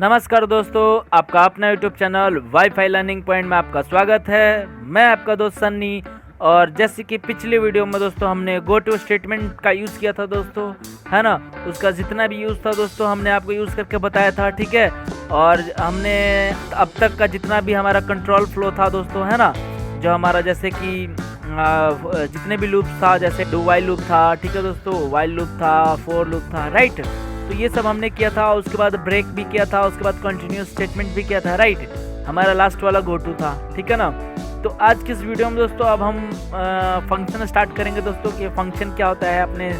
नमस्कार दोस्तों, आपका अपना YouTube channel wifi learning point में आपका स्वागत है। मैं आपका दोस्त सन्नी। और जैसे कि पिछले वीडियो में दोस्तों हमने गो टू स्टेटमेंट का यूज़ किया था दोस्तों, है ना। उसका जितना भी यूज़ था दोस्तों हमने आपको यूज़ करके बताया था, ठीक है। और हमने अब तक का जितना भी हमारा कंट्रोल फ्लो था दोस्तों, है ना, जो हमारा जैसे कि जितने भी लूप था, जैसे डू वाइल लूप था, ठीक है दोस्तों, वाइल लूप था, फोर लूप था, राइट। तो ये सब हमने किया था। उसके बाद ब्रेक भी किया था, उसके बाद कंटिन्यूस स्टेटमेंट भी किया था, राइट। हमारा लास्ट वाला गो टू था, ठीक है ना। तो आज की इस वीडियो में दोस्तों अब हम फंक्शन स्टार्ट करेंगे दोस्तों कि फंक्शन क्या होता है अपने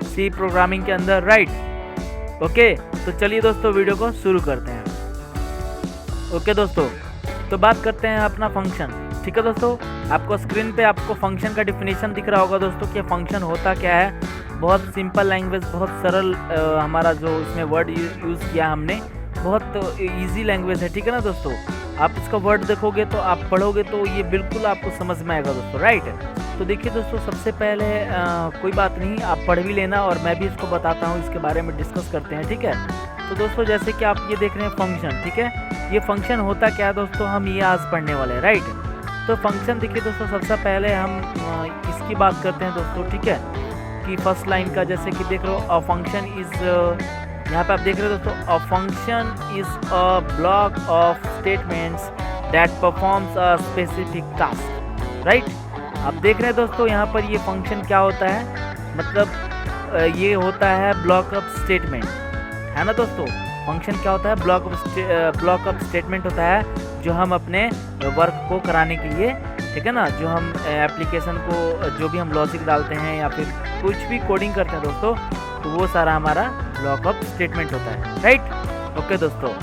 सी प्रोग्रामिंग के अंदर, राइट। ओके, तो चलिए दोस्तों वीडियो को शुरू करते हैं। ओके दोस्तों, तो बात करते हैं अपना फंक्शन, ठीक है दोस्तों। आपको स्क्रीन पे आपको फंक्शन का डिफिनीशन दिख रहा होगा दोस्तों कि फंक्शन होता क्या है। बहुत सिंपल लैंग्वेज, बहुत सरल हमारा जो इसमें वर्ड यूज़ किया हमने, बहुत इजी लैंग्वेज है, ठीक है ना दोस्तों। आप इसका वर्ड देखोगे तो आप पढ़ोगे तो ये बिल्कुल आपको समझ में आएगा दोस्तों, राइट। तो देखिए दोस्तों, सबसे पहले कोई बात नहीं, आप पढ़ भी लेना और मैं भी इसको बताता हूँ, इसके बारे में डिस्कस करते हैं, ठीक है। तो दोस्तों जैसे कि आप ये देख रहे हैं फंक्शन, ठीक है। ये फंक्शन होता क्या है दोस्तों, हम ये आज पढ़ने वाले हैं, राइट। तो फंक्शन देखिए दोस्तों, सबसे पहले हम इसकी बात करते हैं दोस्तों, ठीक है, कि फर्स्ट लाइन का जैसे कि देख रहे हो, अ फंक्शन इज, यहाँ पे आप देख रहे हो दोस्तों, a function is a block of statements that performs a specific task, right. आप देख रहे हैं दोस्तों यहाँ पर ये फंक्शन क्या होता है, मतलब ये होता है ब्लॉक ऑफ स्टेटमेंट, है ना दोस्तों। फंक्शन क्या होता है, ब्लॉक ऑफ स्टेटमेंट होता है जो हम अपने वर्क को कराने के लिए, ठीक है ना, जो हम एप्लीकेशन को, जो भी हम लॉजिक डालते हैं या फिर कुछ भी कोडिंग करते हैं दोस्तों, तो वो सारा हमारा ब्लॉक ऑफ स्टेटमेंट होता है, राइट। ओके दोस्तों,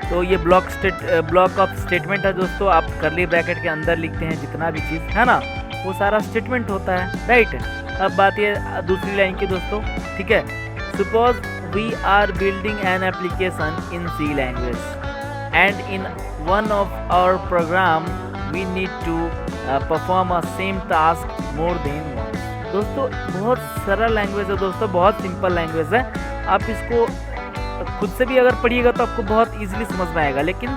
तो ये ब्लॉक ऑफ स्टेटमेंट है दोस्तों। आप कर्ली ब्रैकेट के अंदर लिखते हैं जितना भी चीज़ है ना, वो सारा स्टेटमेंट होता है, राइट। अब बात ये दूसरी लाइन की दोस्तों, ठीक है। Suppose we are building an application in C language and in one of our program we need to perform a same task more than once। दोस्तों बहुत सरल लैंग्वेज है दोस्तों, बहुत सिंपल लैंग्वेज है। आप इसको खुद से भी अगर पढ़िएगा तो आपको बहुत इजीली समझ में आएगा, लेकिन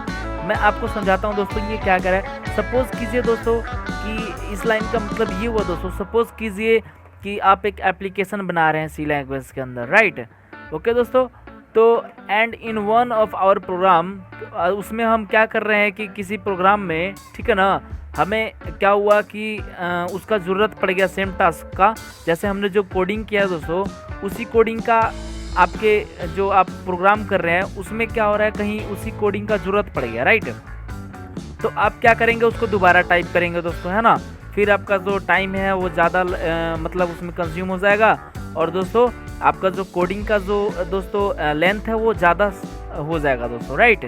मैं आपको समझाता हूँ दोस्तों ये क्या करे। सपोज कीजिए दोस्तों कि इस लाइन का मतलब ये हुआ दोस्तों, सपोज कीजिए कि आप एक एप्लीकेशन बना रहे हैं सी लैंग्वेज के अंदर, राइट। ओके दोस्तों, तो and in one of our program, उसमें हम क्या कर रहे हैं कि किसी प्रोग्राम में, ठीक है ना, हमें क्या हुआ कि उसका ज़रूरत पड़ गया सेम टास्क का। जैसे हमने जो कोडिंग किया दोस्तों, उसी कोडिंग का आपके जो आप प्रोग्राम कर रहे हैं उसमें क्या हो रहा है, कहीं उसी कोडिंग का ज़रूरत पड़ गया, राइट। तो आप क्या करेंगे, उसको दोबारा टाइप करेंगे दोस्तों, है ना। फिर आपका जो टाइम है वो ज़्यादा मतलब उसमें कंज्यूम हो जाएगा, और दोस्तों आपका जो कोडिंग का जो दोस्तों लेंथ है वो ज़्यादा हो जाएगा दोस्तों, राइट।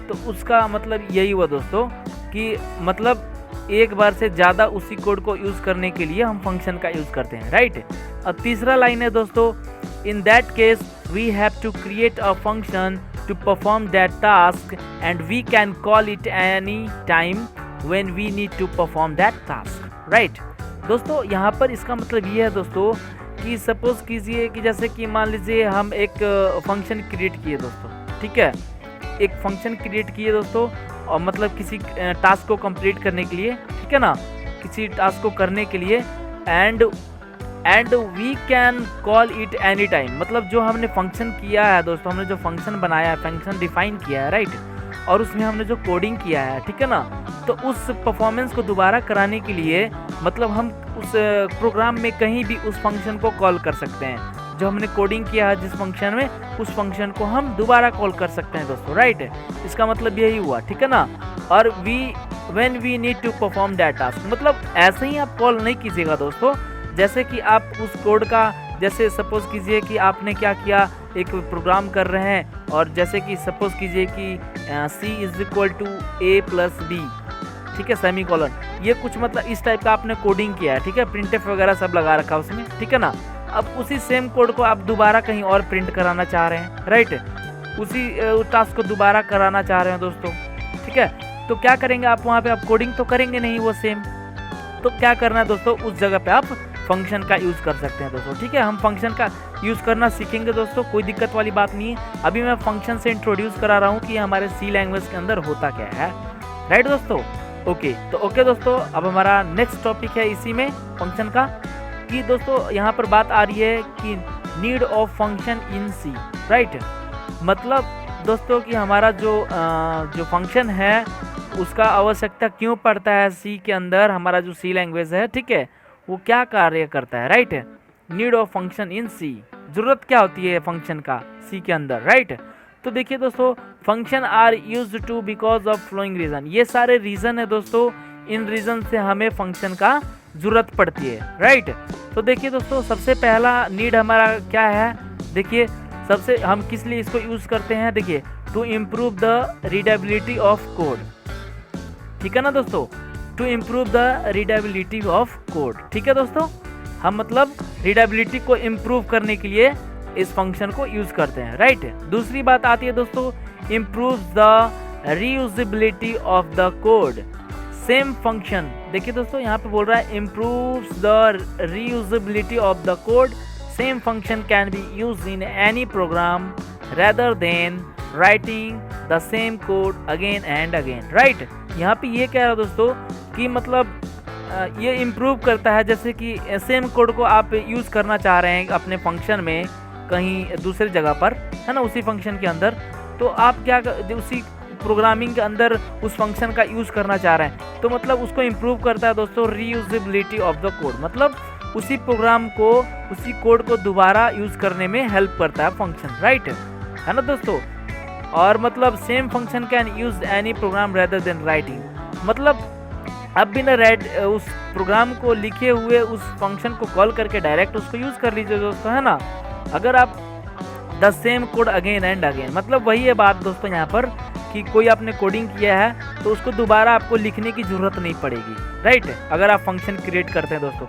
तो उसका मतलब यही हुआ दोस्तों कि मतलब एक बार से ज़्यादा उसी कोड को यूज़ करने के लिए हम फंक्शन का यूज़ करते हैं, राइट। अब तीसरा लाइन है दोस्तों, in that case we have to create a function to perform that task and we can call it any time when we need to perform that task, right. दोस्तों यहाँ पर इसका मतलब ये है दोस्तों कि सपोज कीजिए कि जैसे कि मान लीजिए हम एक फंक्शन क्रिएट किए दोस्तों, ठीक है, एक फंक्शन क्रिएट किए दोस्तों, और मतलब किसी टास्क को कंप्लीट करने के लिए, ठीक है ना, किसी टास्क को करने के लिए, and we can call it any time, मतलब जो हमने फंक्शन किया है दोस्तों, हमने जो फंक्शन बनाया है, फंक्शन डिफाइन किया है, राइट, और उसमें हमने जो कोडिंग किया है, ठीक है ना, तो उस परफॉर्मेंस को दोबारा कराने के लिए मतलब हम उस प्रोग्राम में कहीं भी उस फंक्शन को कॉल कर सकते हैं। जो हमने कोडिंग किया है जिस फंक्शन में, उस फंक्शन को हम दोबारा कॉल कर सकते हैं दोस्तों, राइट। इसका मतलब यही हुआ, ठीक है ना। और when we need to perform that task, मतलब ऐसे ही आप कॉल नहीं कीजिएगा दोस्तों, जैसे कि आप उस कोड का, जैसे सपोज कीजिए कि आपने क्या किया, एक प्रोग्राम कर रहे हैं, और जैसे कि सपोज कीजिए कि C is equal to A plus B, ठीक है, सेमी कॉलन, ये कुछ मतलब इस टाइप का आपने कोडिंग किया है, ठीक है, प्रिंटफ वगैरह सब लगा रखा उसमें, ठीक है ना। अब उसी सेम कोड को आप दोबारा कहीं और प्रिंट कराना चाह रहे हैं, राइट, उसी टास्क को दोबारा कराना चाह रहे हैं दोस्तों, ठीक है। तो क्या करेंगे आप, वहाँ पे आप कोडिंग तो करेंगे नहीं वो सेम, तो क्या करना है दोस्तों, उस जगह पे आप फंक्शन का यूज़ कर सकते हैं दोस्तों। ठीक है, हम फंक्शन का यूज़ करना सीखेंगे दोस्तों, कोई दिक्कत वाली बात नहीं है। अभी मैं फंक्शन से इंट्रोड्यूस करा रहा हूँ कि हमारे सी लैंग्वेज के अंदर होता क्या है, राइट दोस्तों। ओके, तो ओके दोस्तों, अब हमारा नेक्स्ट टॉपिक है इसी में फंक्शन का, कि दोस्तों यहाँ पर बात आ रही है कि need of function in C, right. मतलब दोस्तों कि हमारा जो फंक्शन है उसका आवश्यकता क्यों पड़ता है सी के अंदर, हमारा जो सी लैंग्वेज है, ठीक है, वो क्या कार्य करता है, right. Need of function in C, जरूरत क्या होती है फंक्शन का सी के अंदर, राइट। तो देखिए दोस्तों, function are use to because of following reason, ये सारे रीजन है दोस्तों, इन रीजन से हमें फंक्शन का जरूरत पड़ती है, राइट। तो देखिए दोस्तों, सबसे पहला नीड हमारा क्या है, देखिए सबसे हम किस लिए इसको यूज करते हैं, देखिए to improve the readability of code, ठीक है ना दोस्तों, to improve the readability of code, ठीक है दोस्तों। हम मतलब रीडेबिलिटी को इम्प्रूव करने के लिए इस फंक्शन को यूज करते हैं, राइट। दूसरी बात आती है दोस्तों, improve the reusability of the code, same function, देखिए दोस्तों यहाँ पे बोल रहा है improve the reusability of the code, same function can be use in any program rather than writing the same code again and again, right. यहाँ पे ये कह रहा है दोस्तों कि मतलब ये इम्प्रूव करता है, जैसे कि सेम कोड को आप यूज़ करना चाह रहे हैं अपने फंक्शन में कहीं दूसरी जगह पर, है ना, उसी फंक्शन के अंदर, तो आप क्या उसी प्रोग्रामिंग के अंदर उस फंक्शन का यूज़ करना चाह रहे हैं, तो मतलब उसको इम्प्रूव करता है दोस्तों रीयूजेबिलिटी ऑफ द कोड, मतलब उसी प्रोग्राम को, उसी कोड को दोबारा यूज़ करने में हेल्प करता है फंक्शन, राइट, है ना दोस्तों। और मतलब same function can use any program rather than writing, मतलब अब बिना उस प्रोग्राम को लिखे हुए उस फंक्शन को कॉल करके डायरेक्ट उसको यूज़ कर लीजिए दोस्तों, है ना। अगर आप the same code again and again, मतलब वही है बात दोस्तों यहाँ पर कि कोई आपने कोडिंग किया है तो उसको दोबारा आपको लिखने की ज़रूरत नहीं पड़ेगी, राइट। अगर आप फंक्शन क्रिएट करते हैं दोस्तों,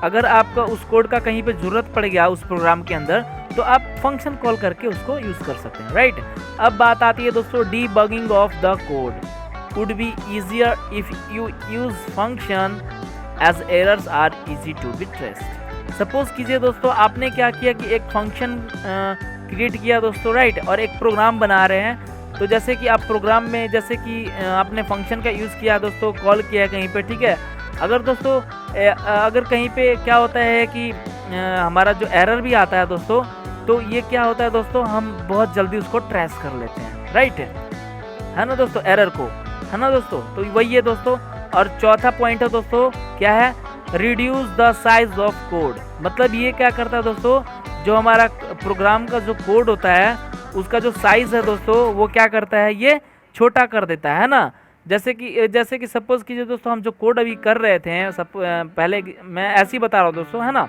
अगर आपका उस कोड का कहीं पे ज़रूरत पड़ गया उस प्रोग्राम के अंदर, तो आप फंक्शन कॉल करके उसको यूज़ कर सकते हैं, राइट। अब बात आती है दोस्तों debugging of the code would be easier if you use function as errors are easy to be traced। Suppose कीजिए दोस्तों आपने क्या किया कि एक फंक्शन क्रिएट किया दोस्तों, राइट, और एक प्रोग्राम बना रहे हैं, तो जैसे कि आप प्रोग्राम में जैसे कि आपने फंक्शन का यूज़ किया दोस्तों, कॉल किया कहीं पे, ठीक है। अगर दोस्तों अगर कहीं पे क्या होता है कि हमारा जो एरर भी आता है दोस्तों, तो ये क्या होता है दोस्तों, हम बहुत जल्दी उसको ट्रेस कर लेते हैं, राइट, है ना दोस्तों, एरर को, है ना दोस्तों। तो वही है दोस्तों। और चौथा पॉइंट है दोस्तों क्या है, reduce the size of code, मतलब ये क्या करता है दोस्तों, जो हमारा प्रोग्राम का जो कोड होता है उसका जो साइज है दोस्तों, वो क्या करता है, ये छोटा कर देता है ना। जैसे कि सपोज कीजिए दोस्तों, हम जो कोड अभी कर रहे थे, पहले मैं ऐसे ही बता रहा हूँ दोस्तों, है ना,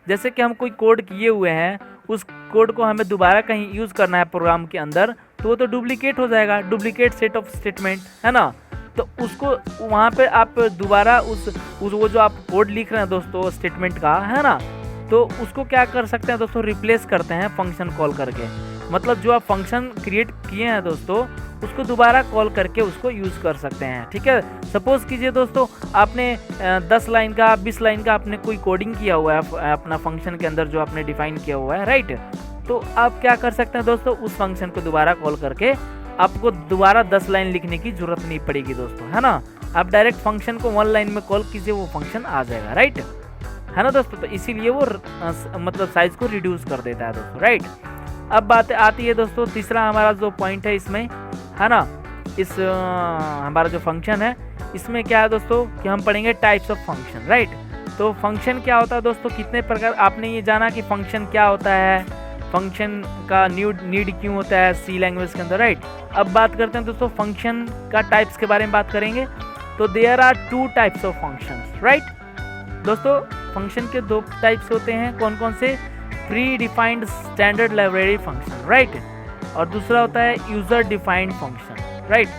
जैसे कि हम कोई कोड किए हुए हैं, उस कोड को हमें दोबारा कहीं यूज़ करना है प्रोग्राम के अंदर, तो वो तो डुप्लीकेट हो जाएगा, डुप्लीकेट सेट ऑफ स्टेटमेंट, है ना। तो उसको वहाँ पे आप दोबारा उस वो जो आप कोड लिख रहे हैं दोस्तों स्टेटमेंट का, है ना, तो उसको क्या कर सकते हैं दोस्तों, रिप्लेस करते हैं फंक्शन कॉल करके, मतलब जो आप फंक्शन क्रिएट किए हैं दोस्तों उसको दोबारा कॉल करके उसको यूज़ कर सकते हैं, ठीक है। सपोज कीजिए दोस्तों आपने 10 लाइन का 20 लाइन का आपने कोई कोडिंग किया हुआ है अपना फंक्शन के अंदर जो आपने डिफाइन किया हुआ है, राइट। तो आप क्या कर सकते हैं दोस्तों, उस फंक्शन को दोबारा कॉल करके आपको दोबारा 10 लाइन लिखने की जरूरत नहीं पड़ेगी दोस्तों, है ना। आप डायरेक्ट फंक्शन को 1 लाइन में कॉल कीजिए, वो फंक्शन आ जाएगा, राइट, है ना दोस्तों। तो इसीलिए वो मतलब साइज को रिड्यूस कर देता है दोस्तों, राइट। अब बात आती है दोस्तों तीसरा हमारा जो पॉइंट है इसमें, है ना, इस हमारा जो फंक्शन है इसमें क्या है दोस्तों कि हम पढ़ेंगे टाइप्स ऑफ फंक्शन, राइट। तो फंक्शन क्या होता है दोस्तों, कितने प्रकार, आपने ये जाना कि फंक्शन क्या होता है, फंक्शन का नीड क्यों होता है सी लैंग्वेज के अंदर, राइट। अब बात करते हैं दोस्तों फंक्शन का टाइप्स के बारे में बात करेंगे। तो there are 2 types of functions, right दोस्तों। फंक्शन के 2 टाइप्स होते हैं, कौन कौन से, predefined standard library function, right, और दूसरा होता है यूजर डिफाइंड फंक्शन, राइट।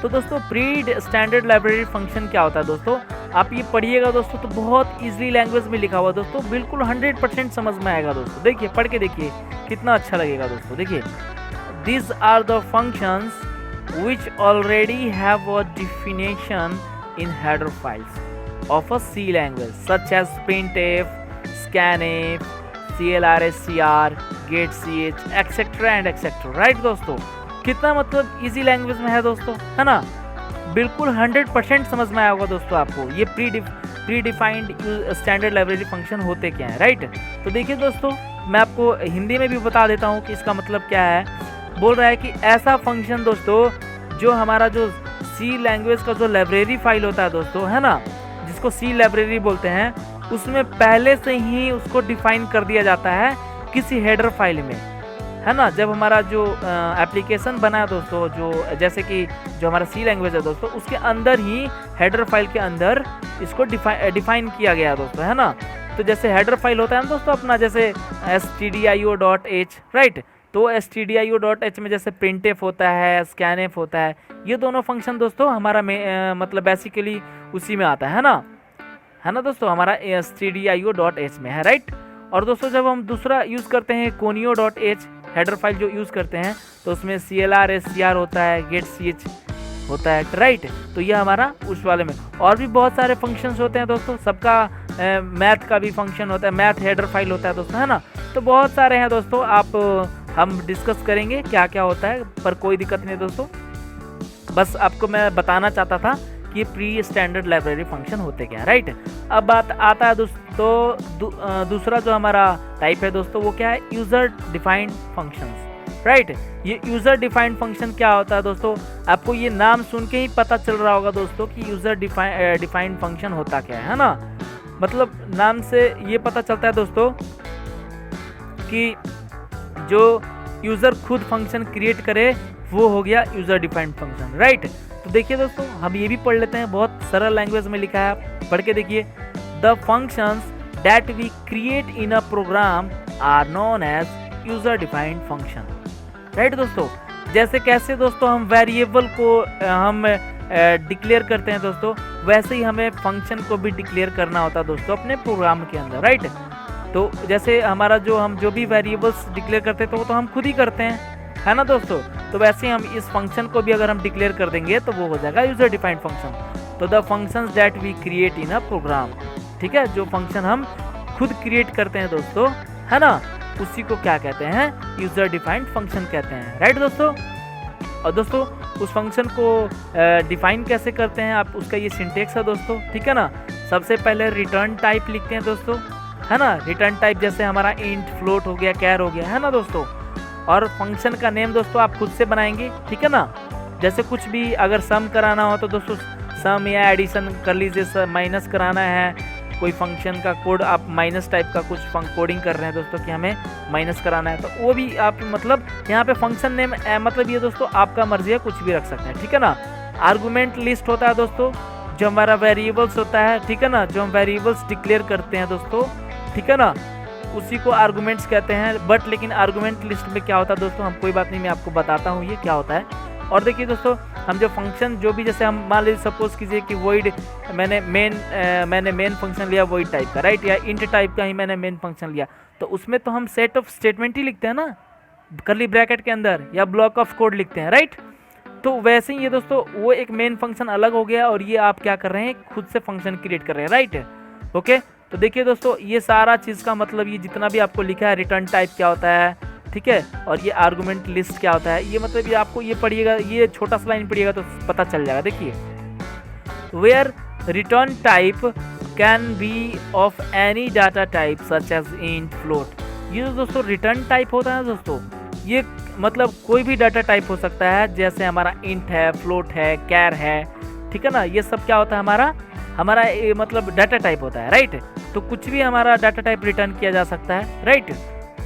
तो दोस्तों प्री स्टैंडर्ड लाइब्रेरी फंक्शन क्या होता है दोस्तों, आप ये पढ़िएगा दोस्तों तो बहुत इजीली लैंग्वेज में लिखा हुआ दोस्तों, बिल्कुल 100% समझ में आएगा दोस्तों। देखिए पढ़ के देखिए कितना अच्छा लगेगा दोस्तों। देखिए these are the functions which already have a definition in header files। of a C language such as printf, scanf, clrscr, getch, etc and etc, right दोस्तों। कितना मतलब इजी लैंग्वेज में है दोस्तों, है ना। बिल्कुल 100% समझ में आया होगा दोस्तों आपको ये pre defined standard library function होते क्या है, राइट। तो देखिए दोस्तों, मैं आपको हिंदी में भी बता देता हूँ कि इसका मतलब क्या है। बोल रहा है कि ऐसा फंक्शन दोस्तों जो हमारा जो सी लैंग्वेज का जो लाइब्रेरी फाइल होता है दोस्तों, है ना, जिसको सी लाइब्रेरी बोलते हैं, उसमें पहले से ही उसको डिफाइन कर दिया जाता है किसी हेडर फाइल में, है ना। जब हमारा जो एप्लीकेशन बना है दोस्तों, जो जैसे कि जो हमारा सी लैंग्वेज है दोस्तों, उसके अंदर ही हेडर फाइल के अंदर इसको डिफाइन किया गया है दोस्तों, है ना। तो जैसे हेडर फाइल होता है ना दोस्तों अपना, जैसे stdio.h, राइट। तो stdio.h में जैसे printf होता है, scanf होता है, ये दोनों फंक्शन दोस्तों हमारा मतलब बेसिकली उसी में आता है ना दोस्तों, हमारा stdio.h में है, राइट। और दोस्तों जब हम दूसरा यूज़ करते हैं conio.h हेडर फाइल जो यूज़ करते हैं, तो उसमें clrscr होता है, getch होता है, राइट। तो ये हमारा उस वाले में और भी बहुत सारे फंक्शंस होते हैं दोस्तों, सबका मैथ का भी फंक्शन होता है, मैथ हेडर फाइल होता है दोस्तों, है ना। तो बहुत सारे हैं दोस्तों, हम डिस्कस करेंगे क्या क्या होता है, पर कोई दिक्कत नहीं दोस्तों। बस आपको मैं बताना चाहता था कि प्री स्टैंडर्ड लाइब्रेरी फंक्शन होते क्या, राइट। अब बात आता है दोस्तों दूसरा जो हमारा टाइप है दोस्तों, वो क्या है, यूज़र डिफाइंड फंक्शंस, राइट। ये यूज़र डिफाइंड फंक्शन क्या होता है दोस्तों, आपको ये नाम सुन के ही पता चल रहा होगा दोस्तों कि यूज़र डिफाइंड फंक्शन होता क्या है ना। मतलब नाम से ये पता चलता है दोस्तों कि जो यूज़र खुद फंक्शन क्रिएट करे वो हो गया यूज़र डिफाइंड फंक्शन, राइट। तो देखिए दोस्तों, हम ये भी पढ़ लेते हैं, बहुत सरल लैंग्वेज में लिखा है, पढ़ के देखिए। The functions that we create in a program are known as user defined function, right दोस्तों। जैसे कैसे दोस्तों हम वेरिएबल को हम डिक्लेयर करते हैं दोस्तों, वैसे ही हमें फंक्शन को भी डिक्लेयर करना होता है दोस्तों अपने प्रोग्राम के अंदर, राइट। तो जैसे हमारा हम जो भी वेरिएबल्स डिक्लेयर करते हैं तो वो तो हम खुद ही करते हैं, है ना दोस्तों। तो वैसे ही हम इस फंक्शन को भी अगर हम डिक्लेयर कर देंगे तो वो हो जाएगा यूज़र डिफाइंड फंक्शन। तो the functions that we create in a program, ठीक है, जो फंक्शन हम खुद क्रिएट करते हैं दोस्तों, है ना, उसी को क्या कहते हैं, यूज़र डिफाइंड फंक्शन कहते हैं, राइट दोस्तों। और दोस्तों उस फंक्शन को डिफाइन कैसे करते हैं, आप उसका ये सिंटेक्स है दोस्तों, ठीक है ना। सबसे पहले रिटर्न टाइप लिखते हैं दोस्तों, है ना। रिटर्न टाइप जैसे हमारा इंट, फ्लोट हो गया, कैर हो गया, है ना दोस्तों। और फंक्शन का नेम दोस्तों आप खुद से बनाएंगे, ठीक है ना। जैसे कुछ भी अगर सम कराना हो तो दोस्तों सम या एडिशन कर लीजिए, माइनस कराना है कोई फंक्शन का कोड, आप माइनस टाइप का कुछ कोडिंग कर रहे हैं दोस्तों कि हमें माइनस कराना है, तो वो भी आप मतलब यहाँ पे फंक्शन नेम मतलब ये दोस्तों आपका मर्जी है, कुछ भी रख सकते हैं, ठीक है ना। आर्गुमेंट लिस्ट होता है दोस्तों, जो हमारा वेरिएबल्स होता है, ठीक है ना, जो हम वेरिएबल्स डिक्लेयर करते हैं दोस्तों, ठीक है ना, उसी को आर्गुमेंट्स कहते हैं। बट लेकिन आर्गुमेंट लिस्ट में क्या होता है दोस्तों, हम कोई बात नहीं, मैं आपको बताता हूँ ये क्या होता है। और देखिए दोस्तों, हम जो फंक्शन जो भी, जैसे हम मान लीजिए सपोज कीजिए कि वॉइड मैंने मेन फंक्शन लिया वॉइड टाइप का, राइट, या इंट टाइप का ही मैंने मेन फंक्शन लिया, तो उसमें तो हम सेट ऑफ स्टेटमेंट ही लिखते हैं ना, कर्ली ब्रैकेट के अंदर, या ब्लॉक ऑफ कोड लिखते हैं, राइट। तो वैसे ही ये दोस्तों वो एक मेन फंक्शन अलग हो गया, और ये आप क्या कर रहे हैं, खुद से फंक्शन क्रिएट कर रहे हैं, राइट, ओके। तो देखिए दोस्तों, ये सारा चीज़ का मतलब ये जितना भी आपको लिखा है, रिटर्न टाइप क्या होता है, ठीक है, और ये आर्गुमेंट लिस्ट क्या होता है, ये मतलब ये आपको ये पढ़िएगा, ये छोटा सा लाइन पढ़िएगा तो पता चल जाएगा। देखिए, where return type can be of any data type such as int, float. ये जो दोस्तों रिटर्न टाइप होता है दोस्तों, ये मतलब कोई भी डाटा टाइप हो सकता है, जैसे हमारा इंट है, फ्लोट है, कैर है, ठीक है ना, ये सब क्या होता है, हमारा मतलब डाटा टाइप होता है, राइट। तो कुछ भी हमारा डाटा टाइप रिटर्न किया जा सकता है, राइट।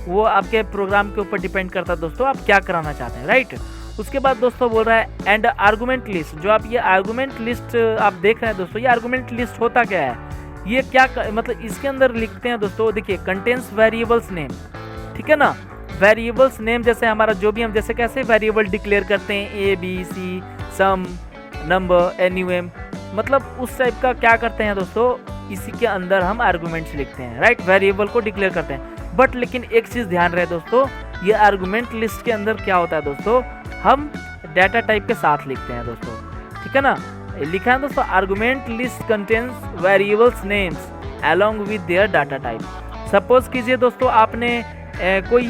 वो आपके प्रोग्राम के ऊपर डिपेंड करता है दोस्तों, आप क्या कराना चाहते हैं, राइट। उसके बाद दोस्तों बोल रहा है एंड आर्गुमेंट लिस्ट, जो आप ये आर्गुमेंट लिस्ट आप देख रहे हैं दोस्तों, ये आर्गुमेंट लिस्ट होता क्या है, ये क्या मतलब इसके अंदर लिखते हैं दोस्तों, देखिए, कंटेन्स वेरिएबल्स नेम, ठीक है ना। वेरिएबल्स नेम जैसे हमारा जो भी हम जैसे कैसे वेरिएबल डिक्लेयर करते हैं, A B C, some, number, एनयूएम, मतलब उस टाइप का क्या करते हैं दोस्तों, इसी के अंदर हम आर्गुमेंट्स लिखते हैं, राइट, वेरिएबल को डिक्लेयर करते हैं। बट लेकिन एक चीज़ ध्यान रहे दोस्तों, ये आर्गुमेंट लिस्ट के अंदर क्या होता है दोस्तों, हम डाटा टाइप के साथ लिखते हैं दोस्तों, ठीक है ना। लिखा है दोस्तों, argument list contains variables names along with their data type. Suppose कीजिए दोस्तों आपने कोई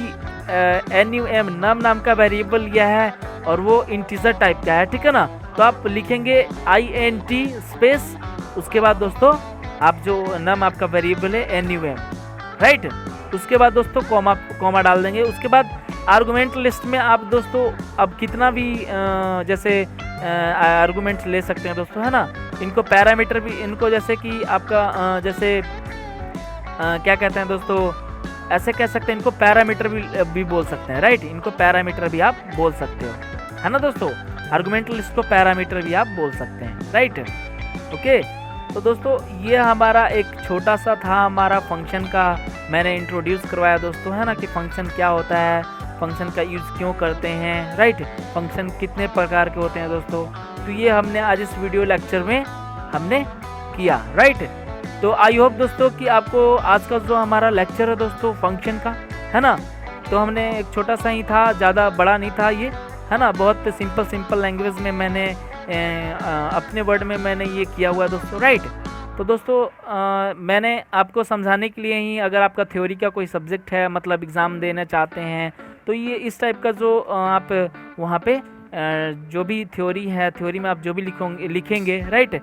NUM नम नाम का वेरिएबल लिया है और वो इंटीजर टाइप का है, ठीक है ना। तो आप लिखेंगे INT स्पेस, उसके बाद दोस्तों आप जो नम आपका वेरिएबल है NUM, राइट। उसके बाद दोस्तों कॉमा डाल देंगे। उसके बाद आर्गुमेंट लिस्ट में आप दोस्तों अब कितना भी जैसे आर्गुमेंट ले सकते हैं दोस्तों, है ना। इनको पैरामीटर भी, इनको जैसे कि आपका जैसे क्या कहते हैं दोस्तों, ऐसे कह सकते हैं, इनको पैरामीटर भी बोल सकते हैं, राइट। इनको पैरामीटर भी आप बोल सकते हो, है ना दोस्तों। आर्गुमेंट लिस्ट को पैरामीटर भी आप बोल सकते हैं, राइट। ओके, तो दोस्तों ये हमारा एक छोटा सा था हमारा फंक्शन का, मैंने इंट्रोड्यूस करवाया दोस्तों, है ना, कि फंक्शन क्या होता है, फंक्शन का यूज़ क्यों करते हैं, राइट। फंक्शन कितने प्रकार के होते हैं दोस्तों, तो ये हमने आज इस वीडियो लेक्चर में हमने किया, राइट। तो आई होप दोस्तों कि आपको आज का जो हमारा लेक्चर है दोस्तों फंक्शन का, है ना, तो हमने एक छोटा सा ही था, ज़्यादा बड़ा नहीं था ये, है ना। बहुत सिंपल लैंग्वेज में मैंने अपने वर्ड में मैंने ये किया हुआ है दोस्तों, राइट। तो दोस्तों मैंने आपको समझाने के लिए ही, अगर आपका थ्योरी का कोई सब्जेक्ट है, मतलब एग्ज़ाम देना चाहते हैं, तो ये इस टाइप का जो आप वहाँ पे जो भी थ्योरी है, थ्योरी में आप जो भी लिखेंगे, राइट,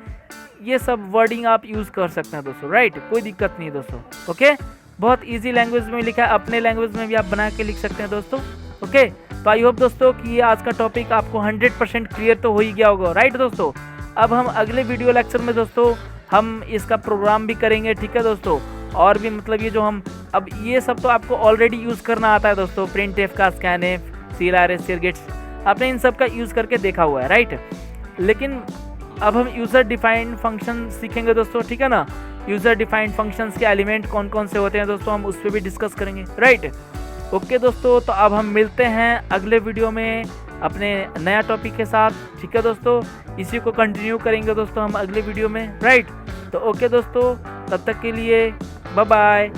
ये सब वर्डिंग आप यूज़ कर सकते हैं दोस्तों, राइट। कोई दिक्कत नहीं दोस्तों, ओके। बहुत इजी लैंग्वेज में लिखा है, अपने लैंग्वेज में भी आप बना के लिख सकते हैं दोस्तों, ओके। तो आई होप दोस्तों कि ये आज का टॉपिक आपको 100% क्लियर तो हो ही गया होगा, राइट दोस्तों। अब हम अगले वीडियो लेक्चर में दोस्तों हम इसका प्रोग्राम भी करेंगे, ठीक है दोस्तों। और भी मतलब ये जो हम अब ये सब तो आपको ऑलरेडी यूज़ करना आता है दोस्तों, printf का, scanf, clrs, sergets, आपने इन सब का यूज़ करके देखा हुआ है, राइट। लेकिन अब हम यूज़र डिफाइंड फंक्शन सीखेंगे दोस्तों, ठीक है ना। यूज़र डिफाइंड फंक्शंस के एलिमेंट कौन कौन से होते हैं दोस्तों, हम उस पर भी डिस्कस करेंगे, राइट। ओके दोस्तों, तो अब हम मिलते हैं अगले वीडियो में अपने नया टॉपिक के साथ, ठीक है दोस्तों। इसी को कंटिन्यू करेंगे दोस्तों हम अगले वीडियो में, राइट। तो ओके दोस्तों, तब तक के लिए बाय बाय।